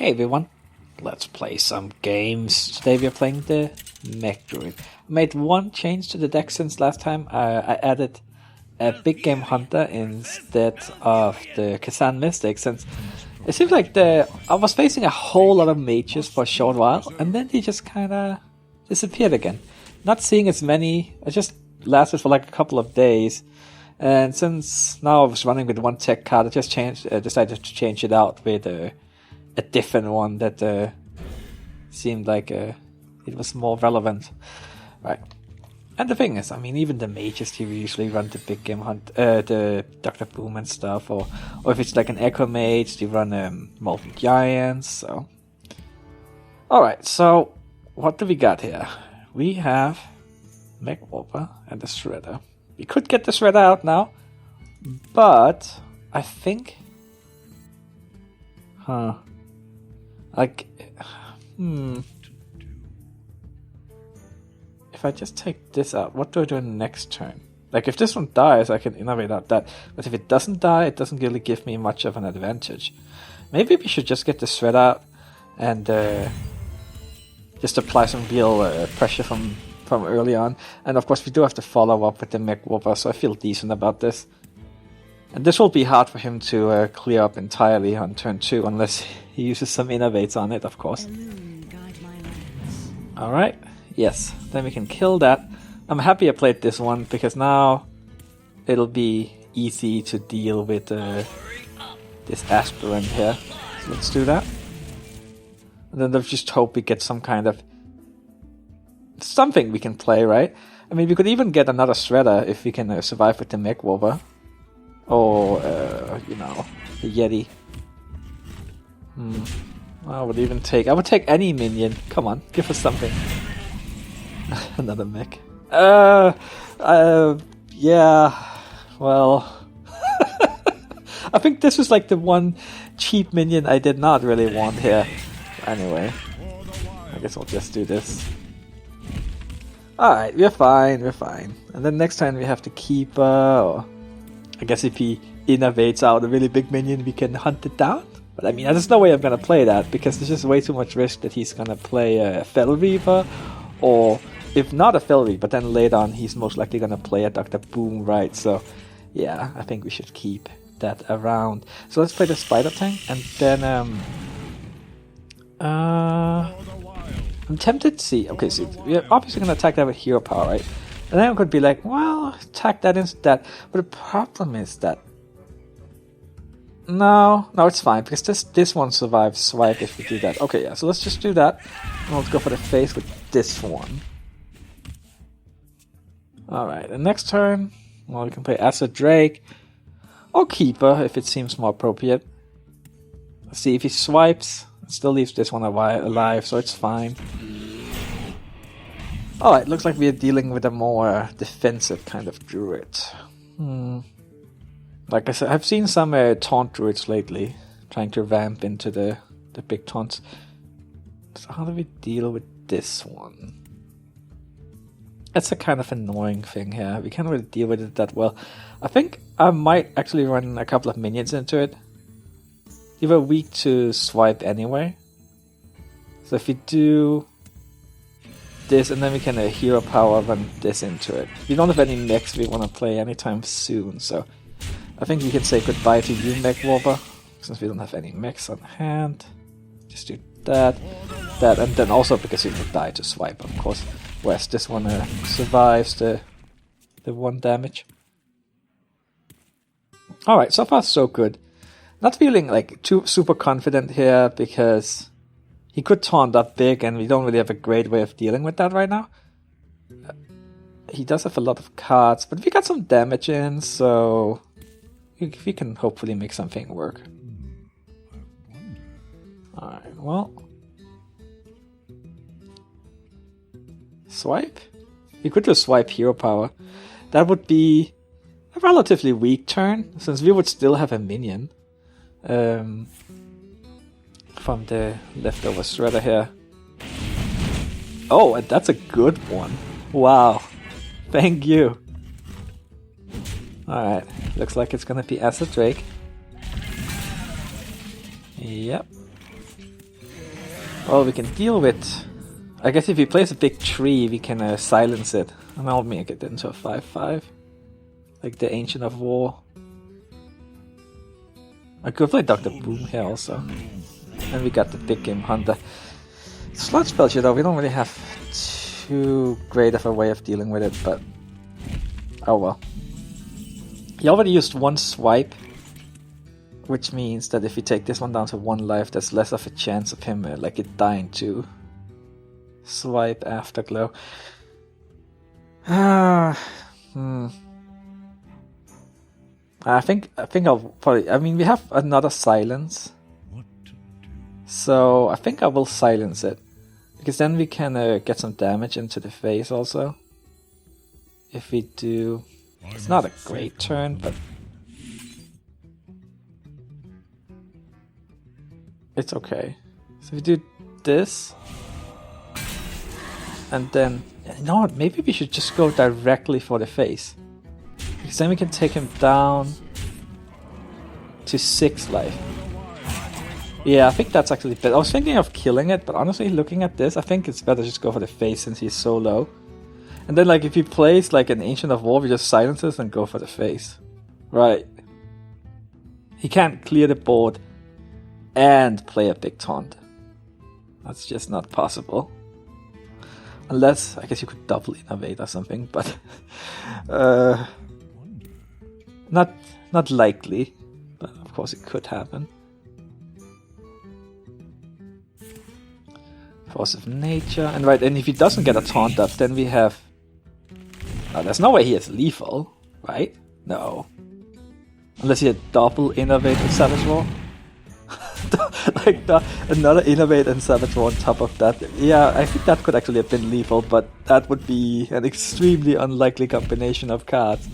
Hey everyone, let's play some games. Today we are playing the Mech Druid. I made one change to the deck since last time. I added a big game hunter instead of the Kazan Mystic, since it seems like I was facing a whole lot of mages for a short while and then they just kinda disappeared again. Not seeing as many, it just lasted for like a couple of days. And since now I was running with one tech card, I just decided to change it out with a different one that seemed like it was more relevant. Right. And the thing is, I mean, even the mages here usually run the big game hunt, the Dr. Boom and stuff, or if it's like an Echo Mage, they run Molten Giants, so. Alright, so what do we got here? We have Mech Whopper and the Shredder. We could get the Shredder out now, but I think... Like, if I just take this out, what do I do next turn? Like, if this one dies, I can innovate out that. But if it doesn't die, it doesn't really give me much of an advantage. Maybe we should just get the Shred out and just apply some real pressure from early on. And of course, we do have to follow up with the Mech Whopper, so I feel decent about this. And this will be hard for him to clear up entirely on turn 2, unless he uses some innovates on it, of course. Alright, yes, then we can kill that. I'm happy I played this one, because now it'll be easy to deal with this aspirant here. So let's do that. And then let's just hope we get some kind of... something we can play, right? I mean, we could even get another Shredder if we can survive with the Mech Whopper. Or, you know, the Yeti. I would take any minion. Come on, give us something. Another mech. Yeah, well... I think this was like the one cheap minion I did not really want here. Anyway, I guess I'll just do this. Alright, we're fine. And then next time we have to keep, or... I guess if he innovates out a really big minion, we can hunt it down. But I mean, there's no way I'm going to play that, because there's just way too much risk that he's going to play a Fel Reaver, or if not a Fel Reaver, but then later on he's most likely going to play a Dr. Boom, right? So yeah, I think we should keep that around. So let's play the Spider Tank, and then I'm tempted to see... Okay, so we're obviously going to attack that with Hero Power, right? And then I could be like, well, attack that instead. But the problem is that... No, it's fine, because this one survives swipe if we do that. Okay, yeah, so let's just do that. And let's go for the face with this one. Alright, and next turn, well, we can play Acid Drake. Or Keeper, if it seems more appropriate. Let's see, if he swipes, it still leaves this one alive, so it's fine. Alright, looks like we are dealing with a more defensive kind of druid. Like I said, I've seen some taunt druids lately, trying to ramp into the big taunts. So how do we deal with this one? That's a kind of annoying thing here. We can't really deal with it that well. I think I might actually run a couple of minions into it. They were weak to swipe anyway. So if we do... this, and then we can Hero Power run this into it. We don't have any mechs we want to play anytime soon, so I think we can say goodbye to you, Mech Whopper, since we don't have any mechs on hand. Just do that, and then also because you will die to swipe, of course, whereas this one survives the 1 damage. Alright, so far so good. Not feeling like too super confident here, because he could taunt up big, and we don't really have a great way of dealing with that right now. He does have a lot of cards, but we got some damage in, so we can hopefully make something work. Alright, well... Swipe? We could just swipe Hero Power. That would be a relatively weak turn, since we would still have a minion. From the leftover Shredder here. Oh, and that's a good one. Wow. Thank you. Alright, looks like it's gonna be Acid Drake. Yep. Well, we can deal with... I guess if he plays a big tree, we can silence it. And I'll make it into a 5-5. Like the Ancient of War. I could play Dr. Boom here also. And we got the big game Hunter. Slot spell here though, we don't really have too great of a way of dealing with it, but... Oh well. He already used one swipe. Which means that if we take this one down to 1 life, there's less of a chance of him like it dying to swipe Afterglow. I think I'll probably... I mean, we have another silence. So I think I will silence it. Because then we can get some damage into the face also. If we do... It's not a great turn, but... It's okay. So if we do this... And then... You know what? Maybe we should just go directly for the face. Because then we can take him down to 6 life. Yeah, I think that's actually better. I was thinking of killing it, but honestly, looking at this, I think it's better just go for the face since he's so low. And then, like, if he plays like an Ancient of War, we just silence this and go for the face. Right. He can't clear the board and play a big taunt. That's just not possible. Unless, I guess you could double innovate or something, but not likely. But of course it could happen. Force of Nature, and right, and if he doesn't get a taunt up, then we have... there's no way he is lethal, right? No. Unless he had double innovate and Savage War. Like another innovate and Savage War on top of that. Yeah, I think that could actually have been lethal, but that would be an extremely unlikely combination of cards.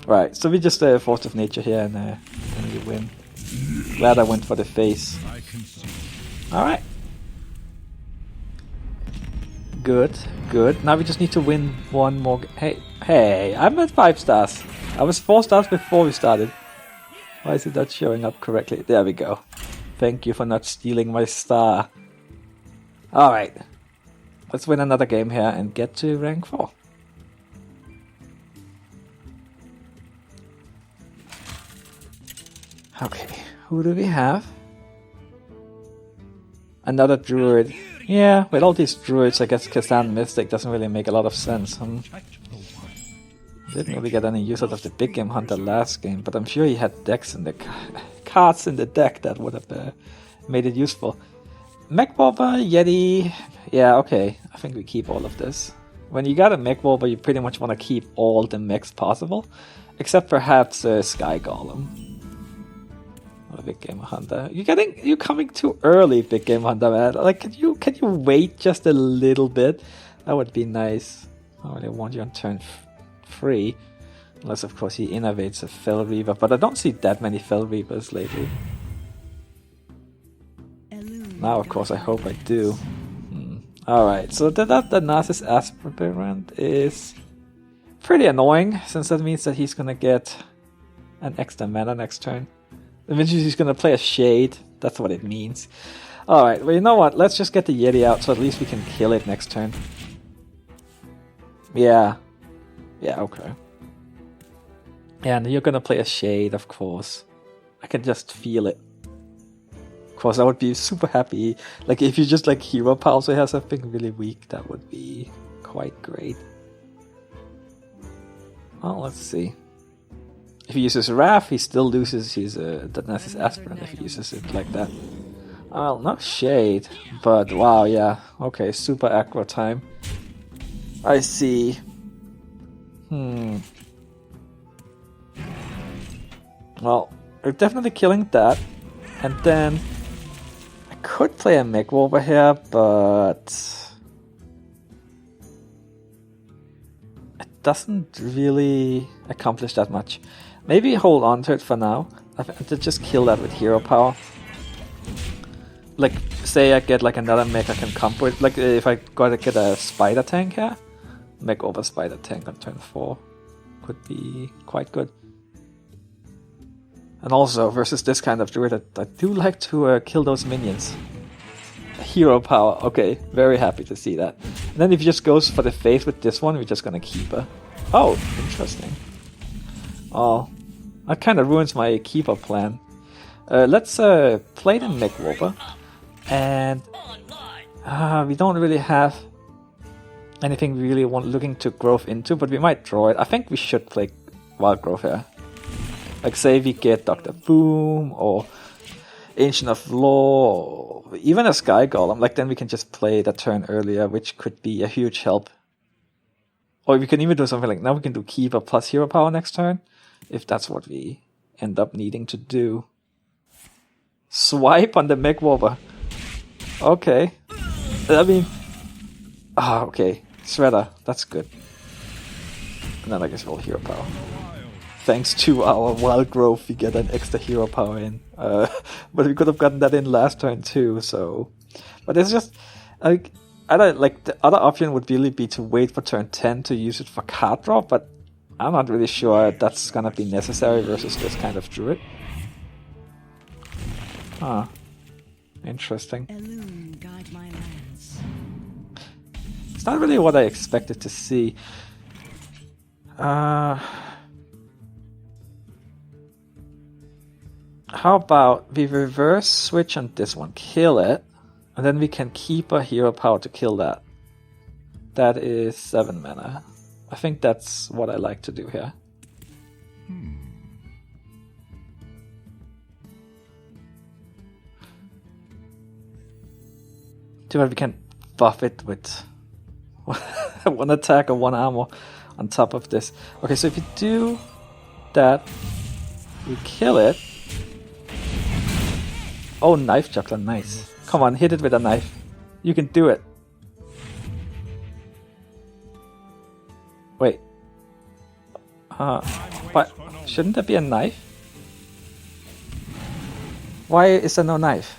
Right, so we just Force of Nature here and we win. Glad I went for the face. Alright. Good, good. Now we just need to win one more. Hey, I'm at 5 stars. I was 4 stars before we started. Why is it not showing up correctly? There we go. Thank you for not stealing my star. Alright. Let's win another game here and get to rank 4. Okay, who do we have? Another Druid. Yeah, with all these Druids, I guess Kazan Mystic doesn't really make a lot of sense. Didn't really get any use out of the big game Hunter last game, but I'm sure he had decks in the cards in the deck that would have made it useful. Mech Warper, Yeti, yeah, okay. I think we keep all of this. When you got a Mech Warper, you pretty much want to keep all the mechs possible, except perhaps Sky Golem. What a big game Hunter! You're coming too early, big game Hunter, man. Like, can you wait just a little bit? That would be nice. I really want you on turn 3, unless of course he innovates a Fell Reaver, but I don't see that many Fell Reavers lately. Now of course I hope I do. Alright, so the Narcissus Aspirant is pretty annoying, since that means that he's gonna get an extra mana next turn. It means he's gonna play a Shade, that's what it means. Alright, well you know what, let's just get the Yeti out so at least we can kill it next turn. Yeah, okay. Yeah, and you're gonna play a Shade, of course. I can just feel it. Of course, I would be super happy. Like, if you just, like, Hero Power so he has something really weak, that would be quite great. Well, let's see. If he uses Wrath, he still loses his the Narcissus Aspirant if he uses it like that. Well, not Shade, but wow, yeah. Okay, super aggro time. I see. Well, we're definitely killing that. And then I could play a Mech over here, but it doesn't really accomplish that much. Maybe hold on to it for now. I have to just kill that with Hero Power. Like, say I get like another mech I can combo with. Like, if I gotta get a Spider Tank here, Mech over Spider Tank on turn 4 could be quite good. And also, versus this kind of Druid, I do like to kill those minions. Hero power. Okay, very happy to see that. And then if he just goes for the face with this one, we're just gonna keep her. Oh, interesting. Oh, that kind of ruins my keeper plan. Let's play the Mech Whopper. And we don't really have anything really looking to growth into, but we might draw it. I think we should play Wild Growth here. Like say we get Dr. Boom or Ancient of Law, or even a Sky Golem, like then we can just play the turn earlier, which could be a huge help. Or we can even do something like now we can do Keeper plus Hero Power next turn, if that's what we end up needing to do. Swipe on the Mech Whopper. Okay. I mean... okay. Shredder. That's good. And then I guess we'll Hero Power. Thanks to our Wild Growth, we get an extra Hero Power in. But we could have gotten that in last turn too, so... But it's just... the other option would really be to wait for turn 10 to use it for card draw, but I'm not really sure that's gonna be necessary versus this kind of Druid. Huh. Interesting. It's not really what I expected to see. How about we reverse switch on this one, kill it, and then we can keep a hero power to kill that. That is 7 mana. I think that's what I like to do here. Too bad we can buff it with 1 attack or 1 armor on top of this. Okay, so if you do that, we kill it. Oh, knife juggler, nice. Come on, hit it with a knife. You can do it. Wait. But shouldn't there be a knife? Why is there no knife?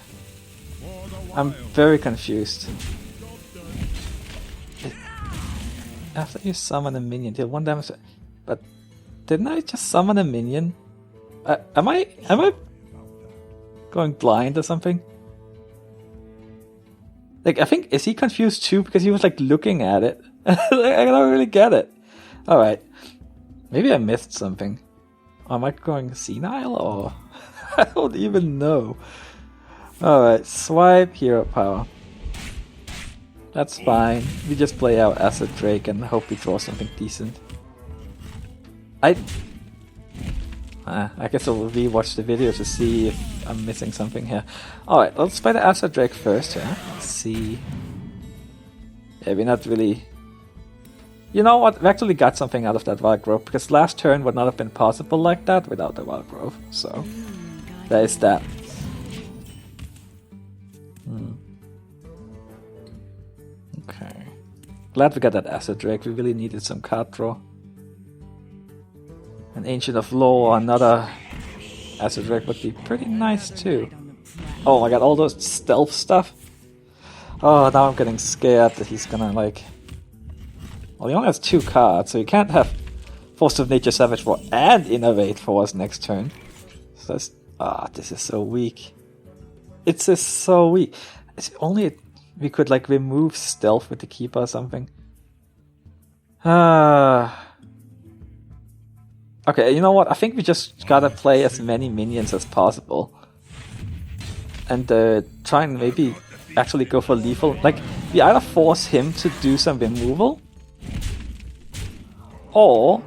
I'm very confused. After you summon a minion, deal 1 damage. But didn't I just summon a minion? Am I going blind or something? Like, I think, is he confused too? Because he was like looking at it. I don't really get it. Alright. Maybe I missed something. Or am I going senile or? I don't even know. Alright, swipe, hero power. That's fine. We just play our Acid Drake and hope we draw something decent. I guess I'll rewatch the video to see if I'm missing something here. Alright, let's play the Acid Drake first here. Let's see. Yeah, we're not really... You know what? We actually got something out of that Wild Growth, because last turn would not have been possible like that without the Wild Growth. So, there is that. Okay. Glad we got that Acid Drake. We really needed some card draw. An Ancient of Law, another Acid Drake would be pretty nice too. Oh my god, all those stealth stuff. Oh, now I'm getting scared that he's gonna like... Well, he only has 2 cards, so you can't have Force of Nature, Savage War, and Innovate for us next turn. So that's... this is so weak. It's just so weak. It's only we could like remove stealth with the keeper or something. Okay, you know what? I think we just gotta play as many minions as possible. And try and maybe actually go for lethal. Like, we either force him to do some removal, or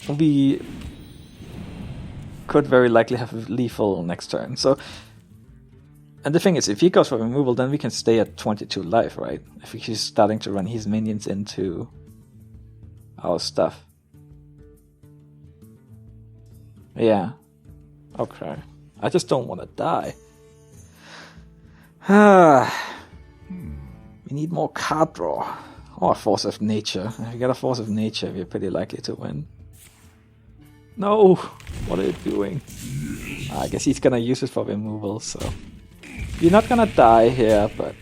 we could very likely have lethal next turn. So, and the thing is, if he goes for removal, then we can stay at 22 life, right? If he's starting to run his minions into our stuff. Yeah. Okay. I just don't want to die. We need more card draw. Or a Force of Nature. If you get a Force of Nature, we're pretty likely to win. No! What are you doing? I guess he's gonna use it for removal, so... You're not gonna die here, but...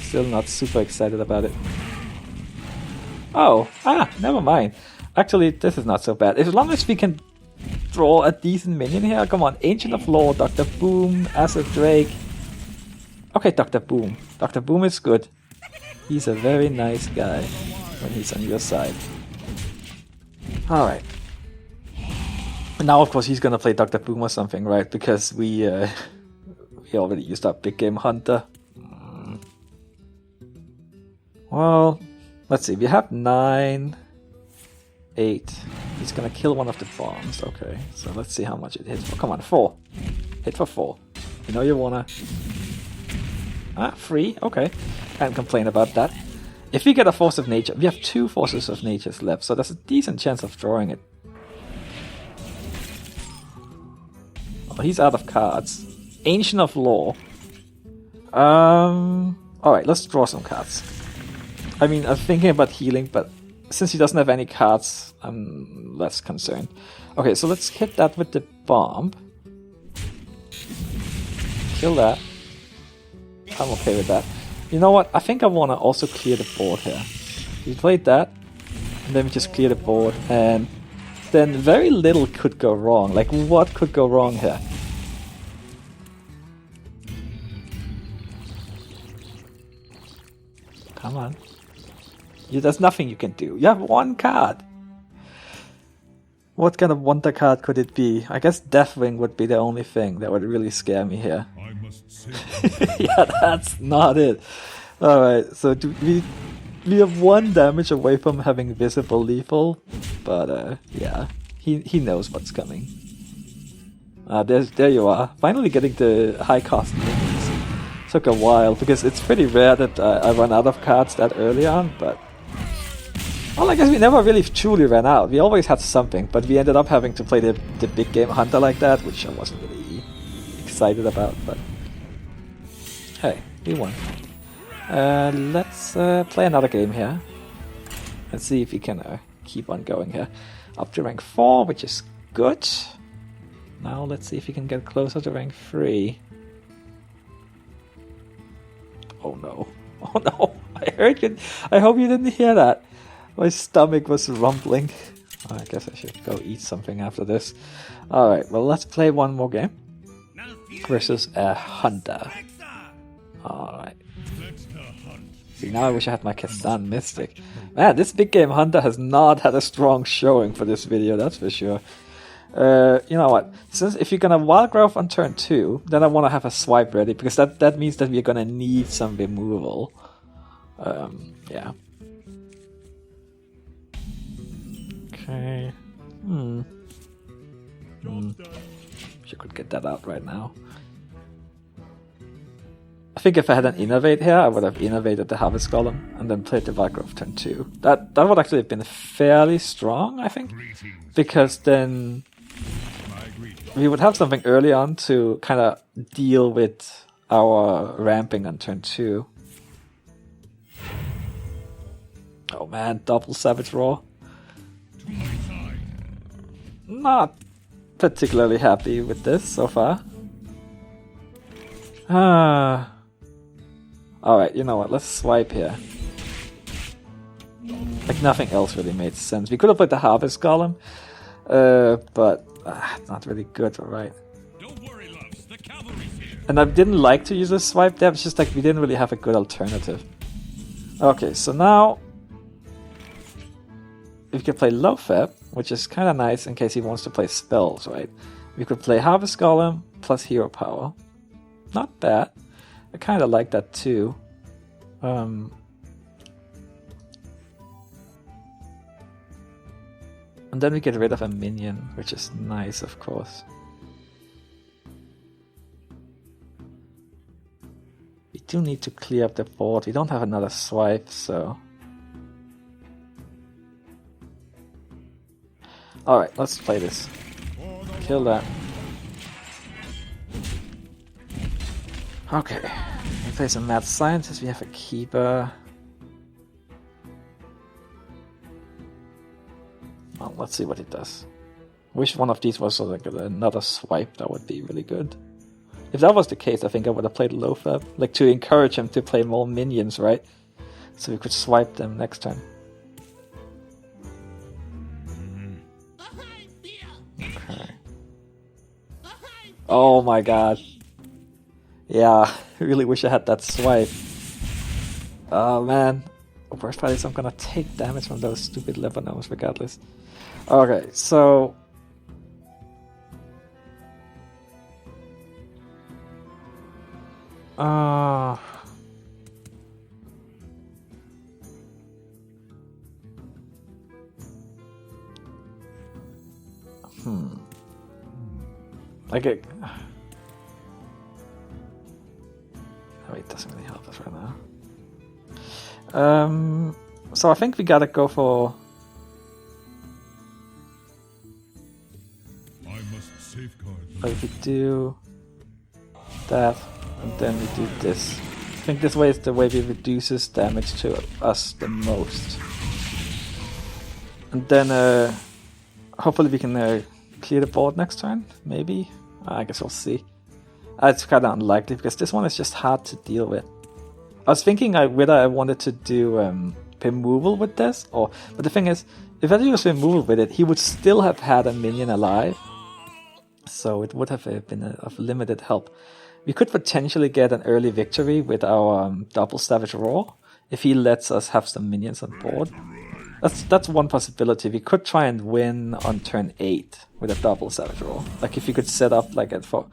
Still not super excited about it. Oh! Never mind. Actually, this is not so bad. As long as we can draw a decent minion here. Come on, Ancient of Law, Dr. Boom, Acid Drake. Okay, Dr. Boom. Dr. Boom is good. He's a very nice guy when he's on your side. Alright. Now, of course, he's gonna play Dr. Boom or something, right? Because we already used up Big Game Hunter. Well, let's see. We have 9, 8. He's gonna kill one of the bombs. Okay, so let's see how much it hits for. Come on, 4. Hit for 4. You know you wanna... 3. Okay. Can't complain about that. If we get a Force of Nature, we have 2 Forces of Natures left, so there's a decent chance of drawing it. Oh, he's out of cards. Ancient of Law. Alright, let's draw some cards. I mean, I'm thinking about healing, but since he doesn't have any cards, I'm less concerned. Okay, so let's hit that with the bomb. Kill that. I'm okay with that. You know what? I think I want to also clear the board here. We played that, and then we just clear the board, and then very little could go wrong. Like, what could go wrong here? Come on. There's nothing you can do. You have 1 card. What kind of wonder card could it be? I guess Deathwing would be the only thing that would really scare me here. I must say. Yeah, that's not it. Alright, so we have 1 damage away from having visible lethal, but yeah, he knows what's coming. There you are. Finally getting the high cost minions. Took a while because it's pretty rare that I run out of cards that early on, but well, I guess we never really truly ran out. We always had something, but we ended up having to play the big game hunter like that, which I wasn't really excited about, but hey, we won. Let's play another game here. Let's see if we can keep on going here. Up to rank 4, which is good. Now let's see if we can get closer to rank 3. Oh no. Oh no. I heard you. I hope you didn't hear that. My stomach was rumbling. Oh, I guess I should go eat something after this. Alright, well, let's play one more game. Versus a hunter. Alright. See, now I wish I had my Kestan Mystic. Man, this big game hunter has not had a strong showing for this video, that's for sure. You know what? Since if you're gonna Wild Growth on turn 2, then I want to have a swipe ready, because that means that we're gonna need some removal. Yeah. Okay. Wish I could get that out right now. I think if I had an Innovate here, I would have innovated the Harvest Golem and then played the Wild Growth turn 2. That would actually have been fairly strong, I think, because then we would have something early on to kind of deal with our ramping on turn 2. Oh man, double Savage Roar. Not particularly happy with this so far. Alright, you know what, let's swipe here. Like nothing else really made sense. We could have played the Harvest Golem, but not really good, alright. And I didn't like to use a swipe there, it's just like we didn't really have a good alternative. Okay, so now we can play Lofeb, which is kind of nice in case he wants to play spells, right? We could play Harvest Golem plus Hero Power. Not bad. I kind of like that too. And then we get rid of a minion, which is nice, of course. We do need to clear up the board. We don't have another swipe, so... Alright, let's play this. Kill that. Okay, we play some Mad Scientist, we have a Keeper. Well, let's see what it does. Wish one of these was like another swipe, that would be really good. If that was the case, I think I would have played Lofeb, like to encourage him to play more minions, right? So we could swipe them next time. Okay. Oh my god. Yeah, I really wish I had that swipe. Oh man. Worst part is I'm gonna take damage from those stupid Lebanons regardless. Okay, so... Like it... Oh, it doesn't really help us right now. So I think we gotta go for... Like we do that, and then we do this. I think this way is the way we reduces damage to us the most. And then hopefully we can clear the board next turn, maybe? I guess we'll see. It's kind of unlikely because this one is just hard to deal with. I was thinking whether I wanted to do removal with this, but the thing is, if I use removal with it, he would still have had a minion alive. So it would have been of limited help. We could potentially get an early victory with our double Savage Roar if he lets us have some minions on board. That's one possibility. We could try and win on turn 8 with a double Savage Roar. Like if you could set up like it for...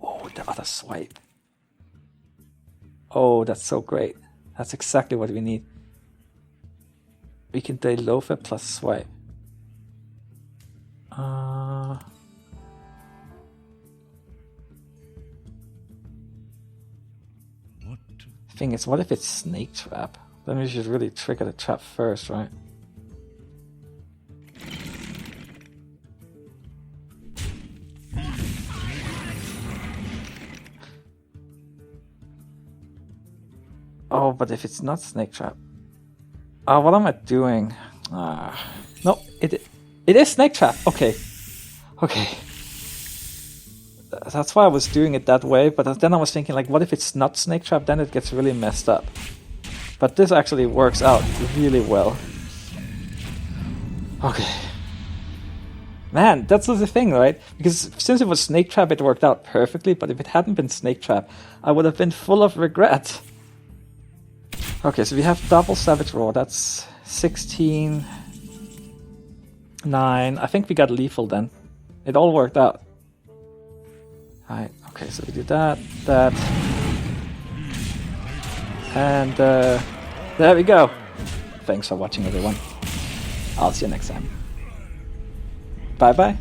Oh, the other swipe. Oh, that's so great. That's exactly what we need. We can play Loafer plus swipe. Thing is, what if it's Snake Trap? Then we should really trigger the trap first, right? Oh, but if it's not Snake Trap... what am I doing? No, it is Snake Trap! Okay. Okay. That's why I was doing it that way, but then I was thinking, like, what if it's not Snake Trap? Then it gets really messed up. But this actually works out really well. Okay. Man, that's the thing, right? Because since it was Snake Trap, it worked out perfectly, but if it hadn't been Snake Trap, I would have been full of regret. Okay, so we have double Savage Roar. That's 16... 9. I think we got lethal then. It all worked out. Alright, okay, so we do that, and there we go. Thanks for watching, everyone. I'll see you next time. Bye bye.